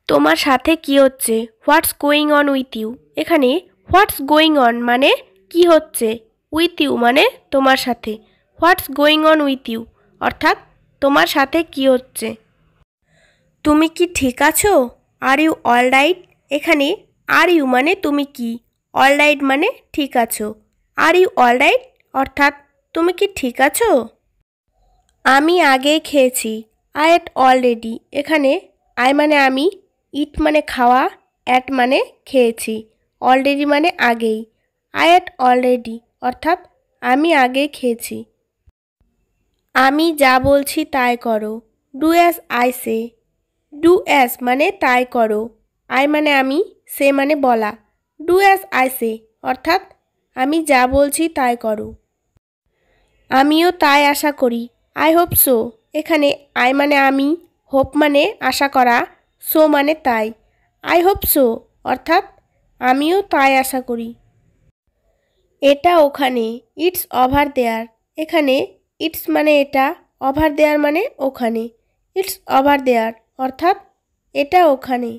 তোমার সাথে কি হচ্ছে? What's going on with you. এখানে হোয়াটস গোয়িং অন মানে কি হচ্ছে, উইথ ইউ মানে তোমার সাথে। What's going on with you অর্থাৎ তোমার সাথে কি হচ্ছে। তুমি কি ঠিক আছো? Are you all right. এখানে আর ইউ মানে তুমি কি, অল রাইট মানে ঠিক আছো। আর ইউ অল রাইট অর্থাৎ তুমি কি ঠিক আছো? আমি আগেই খেয়েছি। I ate already. এখানে আই মানে আমি, ইট মানে খাওয়া, অ্যাট মানে খেয়েছি, অলরেডি মানে আগেই। আই এট অলরেডি অর্থাৎ আমি আগেই খেয়েছি। আমি যা বলছি তাই করো। Do as I say. Do as মানে তাই করো, আই মানে আমি, সে মানে বলা। ডু অ্যাজ আই সে অর্থাৎ আমি যা বলছি তাই করো। আমিও তাই আশা করি। I hope so. এখানে আই মানে আমি, হোপ মানে আশা করা, সো মানে তাই। আই হোপ সো অর্থাৎ আমিও তাই আশা করি। এটা ওখানে। It's over there. এখানে ইটস মানে এটা, ওভার দেয়ার মানে ওখানে। ইটস ওভার দেয়ার অর্থাৎ এটা ওখানে।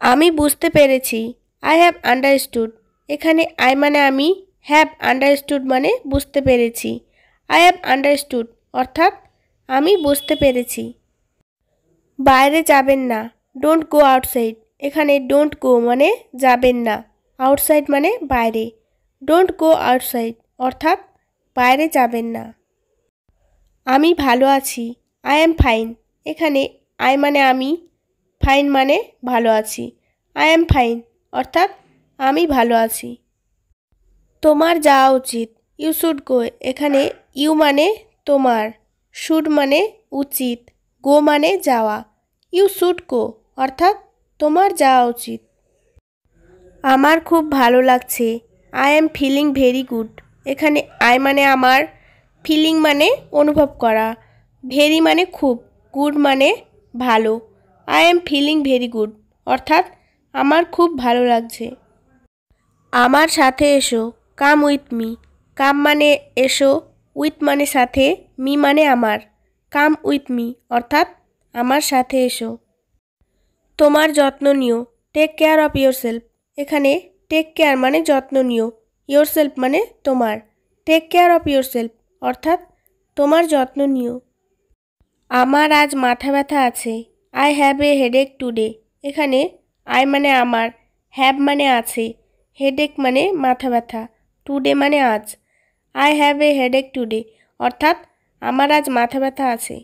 আমি বুঝতে পেরেছি। I have understood. এখানে আই মানে আমি, হ্যাভ আন্ডারস্টুড মানে বুঝতে পেরেছি। আই হ্যাভ আন্ডারস্টুড অর্থাৎ আমি বুঝতে পেরেছি। বাইরে যাবেন না। Don't go outside. এখানে ডোন্ট গো মানে যাবেন না, আউটসাইড মানে বাইরে। ডোন্ট গো আউটসাইড অর্থাৎ বাইরে যাবেন না। আমি ভালো আছি। I am fine. এখানে আই মানে আমি, ফাইন মানে ভালো আছি। আই অ্যাম ফাইন অর্থাৎ আমি ভালো আছি। তোমার যাওয়া উচিত। You should go. এখানে ইউ মানে তোমার, শুড মানে উচিত, গো মানে যাওয়া। ইউ শুড গো অর্থাৎ তোমার যাওয়া উচিত। আমার খুব ভালো লাগছে। I am feeling very good. এখানে আই মানে আমার, ফিলিং মানে অনুভব করা, ভেরি মানে খুব, গুড মানে ভালো। I am feeling very good অর্থাৎ আমার খুব ভালো লাগছে। আমার সাথে এসো। Come with me. কাম মানে এসো, উইথ মানে সাথে, মি মানে আমার। কাম উইথ মি অর্থাৎ আমার সাথে এসো। তোমার যত্ন নিও। Take care of yourself. এখানে টেক কেয়ার মানে যত্ন নিও, ইয়োর সেলফ মানে তোমার। Take care of yourself অর্থাৎ তোমার যত্ন নিও। আমার আজ মাথা ব্যথা আছে। I have a headache today. এখানে আই মানে আমার, হ্যাভ মানে আছে, হেডেক মানে মাথা ব্যথা, টুডে মানে আজ। I have a headache today অর্থাৎ আমার আজ মাথা ব্যথা আছে।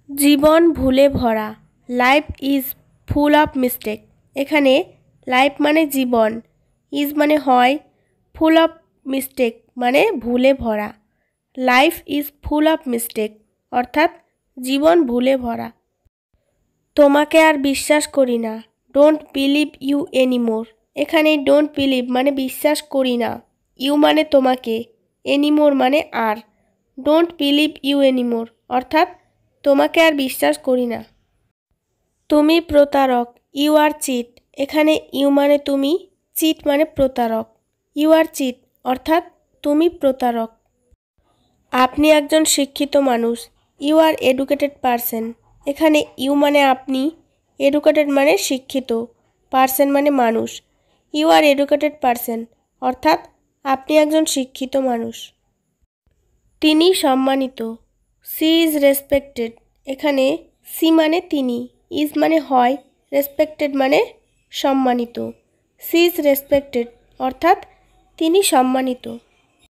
জীবন ভুলে ভরা। Life is full of mistake. এখানে লাইফ মানে জীবন, ইজ মানে হয়, ফুল অফ মিস্টেক মানে ভুলে ভরা। Life is full of mistake অর্থাৎ জীবন ভুলে ভরা। তোমাকে আর বিশ্বাস করি না। Don't believe you anymore. এখানে ডোন্ট বিলিভ মানে বিশ্বাস করি না, ইউ মানে তোমাকে, এনিমোর মানে আর। ডোন্ট বিলিভ ইউ এনিমোর অর্থাৎ তোমাকে আর বিশ্বাস করি না। তুমি প্রতারক। You are cheat. এখানে ইউ মানে তুমি, চিট মানে প্রতারক। ইউ আর চিট অর্থাৎ তুমি প্রতারক। আপনি একজন শিক্ষিত মানুষ। You are educated person. এখানে ইউ মানে আপনি, এডুকেটেড মানে শিক্ষিত, পারসন মানে মানুষ। ইউ আর এডুকেটেড পারসন অর্থাৎ আপনি একজন শিক্ষিত মানুষ। তিনি সম্মানিত। She is respected. এখানে সি মানে তিনি, ইজ মানে হয়, রেসপেক্টেড মানে সম্মানিত। সি ইজ রেসপেক্টেড অর্থাৎ তিনি সম্মানিত।